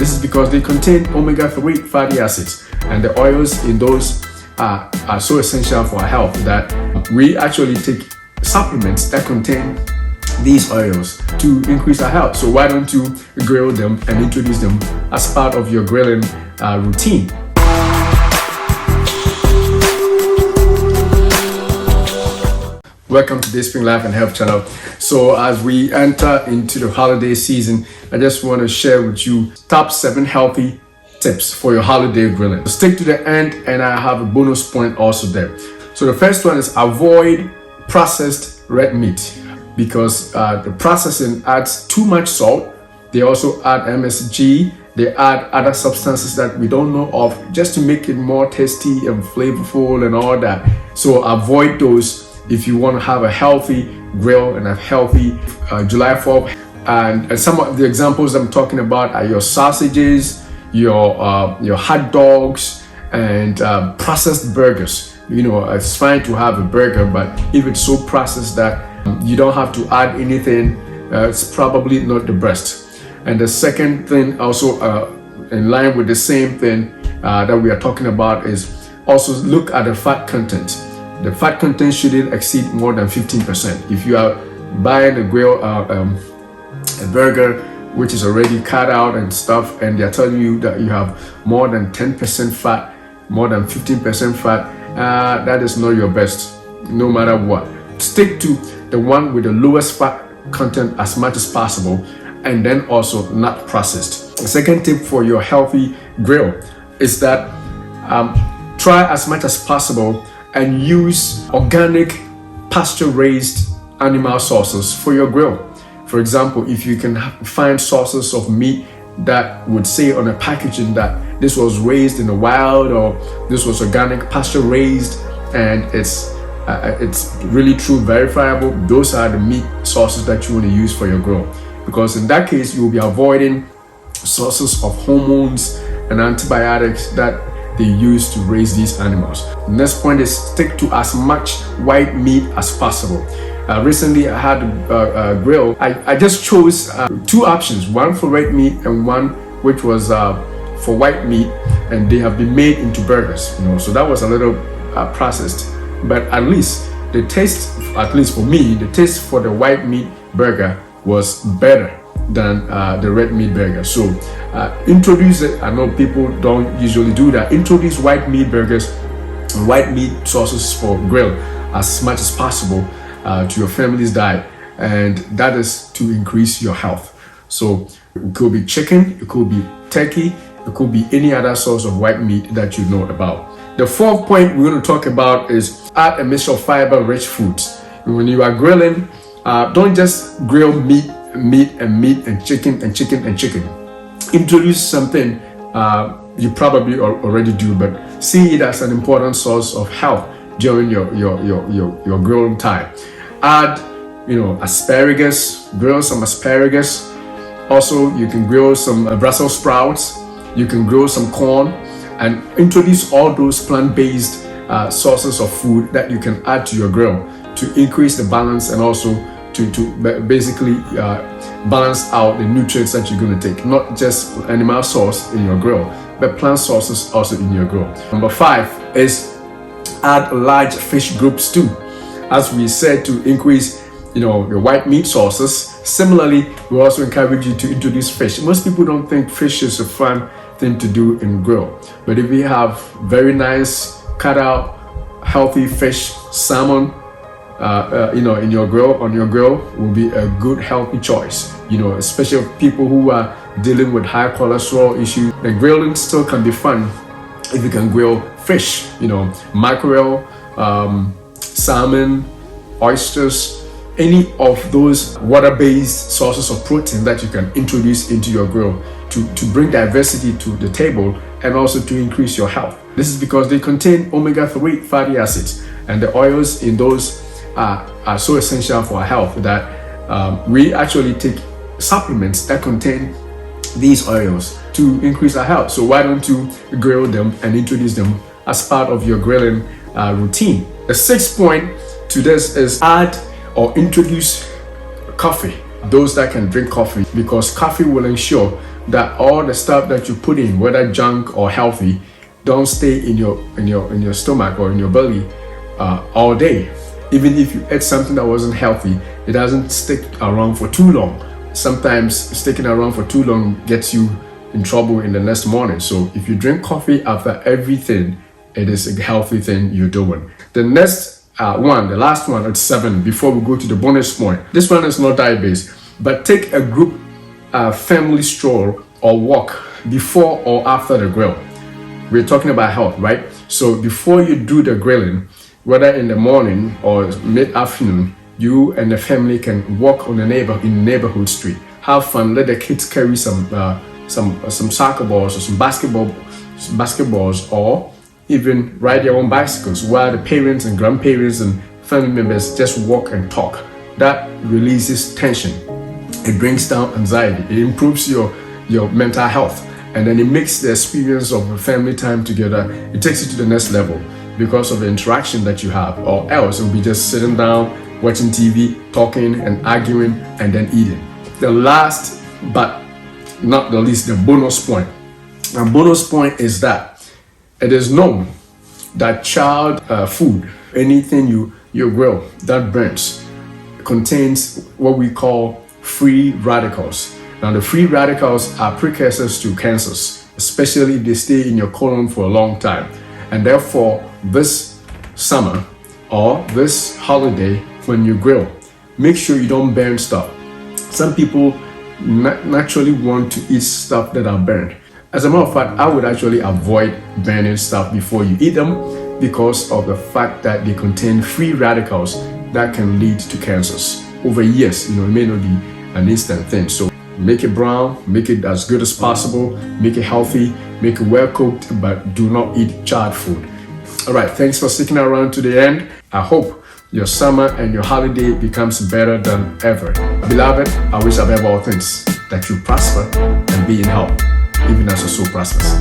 This is because they contain omega-3 fatty acids, and the oils in those are so essential for our health that we actually take supplements that contain these oils to increase our health. So why don't you grill them and introduce them as part of your grilling routine? Welcome to Day Spring Life and Health channel. So as we enter into the holiday season, I just want to share with you top 7 healthy tips for your holiday grilling. So stick to the end, and I have a bonus point also there. So the first one is avoid processed red meat, because the processing adds too much salt. They also add MSG. They add other substances that we don't know of just to make it more tasty and flavorful and all that. So avoid those if you want to have a healthy grill and a healthy July 4th. And some of the examples I'm talking about are your sausages, your hot dogs, and processed burgers. You know, it's fine to have a burger, but if it's so processed that you don't have to add anything, it's probably not the best. And the second thing, also in line with the same thing that we are talking about, is also look at the fat content. The fat content shouldn't exceed more than 15%. If you are buying a grill, a burger which is already cut out and stuff, and they're telling you that you have more than 10% fat, more than 15% fat, that is not your best, no matter what. Stick to the one with the lowest fat content as much as possible, and then also not processed. The second tip for your healthy grill is that try as much as possible and use organic pasture-raised animal sources for your grill. For example, if you can find sources of meat that would say on a packaging that this was raised in the wild, or this was organic pasture raised, and it's really true, verifiable, those are the meat sources that you want to use for your grill, because in that case you will be avoiding sources of hormones and antibiotics that they use to raise these animals. The next point is stick to as much white meat as possible. Recently I had a grill. I just chose 2 options, one for red meat and one which was for white meat, and they have been made into burgers. You know, so that was a little processed, but at least the taste, at least for me, the taste for the white meat burger was better than the red meat burger. So introduce it. I know people don't usually do that. Introduce white meat burgers and white meat sauces for grill as much as possible to your family's diet, and that is to increase your health. So it could be chicken, it could be turkey, it could be any other source of white meat that you know about. The fourth point we're going to talk about is add a mixture of fiber-rich foods. When you are grilling, don't just grill meat and chicken. Introduce something you probably already do, but see it as an important source of health during your grilling time. Add, asparagus. Grill some asparagus. Also, you can grill some Brussels sprouts. You can grill some corn, and introduce all those plant-based sources of food that you can add to your grill to increase the balance, and also to basically balance out the nutrients that you're going to take. Not just animal source in your grill, but plant sources also in your grill. Number 5 is add large fish groups too. As we said, to increase your white meat sources. Similarly, we also encourage you to introduce fish. Most people don't think fish is a fun thing to do in grill, but if you have very nice cut out healthy fish, salmon, in your grill, on your grill, will be a good healthy choice. Especially people who are dealing with high cholesterol issues. The grilling still can be fun if you can grill fish, mackerel, salmon, oysters, any of those water-based sources of protein that you can introduce into your grill to bring diversity to the table, and also to increase your health. This is because they contain omega-3 fatty acids, and the oils in those are so essential for our health that we actually take supplements that contain these oils to increase our health. So why don't you grill them and introduce them as part of your grilling routine? The 6th point to this is add or introduce coffee. Those that can drink coffee, because coffee will ensure that all the stuff that you put in, whether junk or healthy, don't stay in your stomach or in your belly all day. Even if you ate something that wasn't healthy, it doesn't stick around for too long. Sometimes sticking around for too long gets you in trouble in the next morning. So if you drink coffee after everything, it is a healthy thing you're doing. The next the last one at 7, before we go to the bonus point. This one is not diet-based, but take a group family stroll or walk before or after the grill. We're talking about health, right? So before you do the grilling, whether in the morning or mid-afternoon, you and the family can walk on the neighborhood street. Have fun. Let the kids carry some soccer balls or some basketballs, or even ride their own bicycles, while the parents and grandparents and family members just walk and talk. That releases tension. It brings down anxiety. It improves your mental health, and then it makes the experience of family time together, it takes it to the next level because of the interaction that you have. Or else it'll be just sitting down, watching TV, talking and arguing, and then eating. The last but not the least, the bonus point. A bonus point is that it is known that child food, anything you grill that burns, contains what we call free radicals. Now, the free radicals are precursors to cancers, especially if they stay in your colon for a long time. And therefore, this summer or this holiday, when you grill, make sure you don't burn stuff. Some people naturally want to eat stuff that are burned. As a matter of fact, I would actually avoid burning stuff before you eat them because of the fact that they contain free radicals that can lead to cancers over years. It may not be an instant thing. So make it brown, make it as good as possible, make it healthy, make it well cooked, but do not eat charred food. All right, thanks for sticking around to the end. I hope your summer and your holiday becomes better than ever. Beloved, I wish above all things that you prosper and be in health, even as your soul prospers.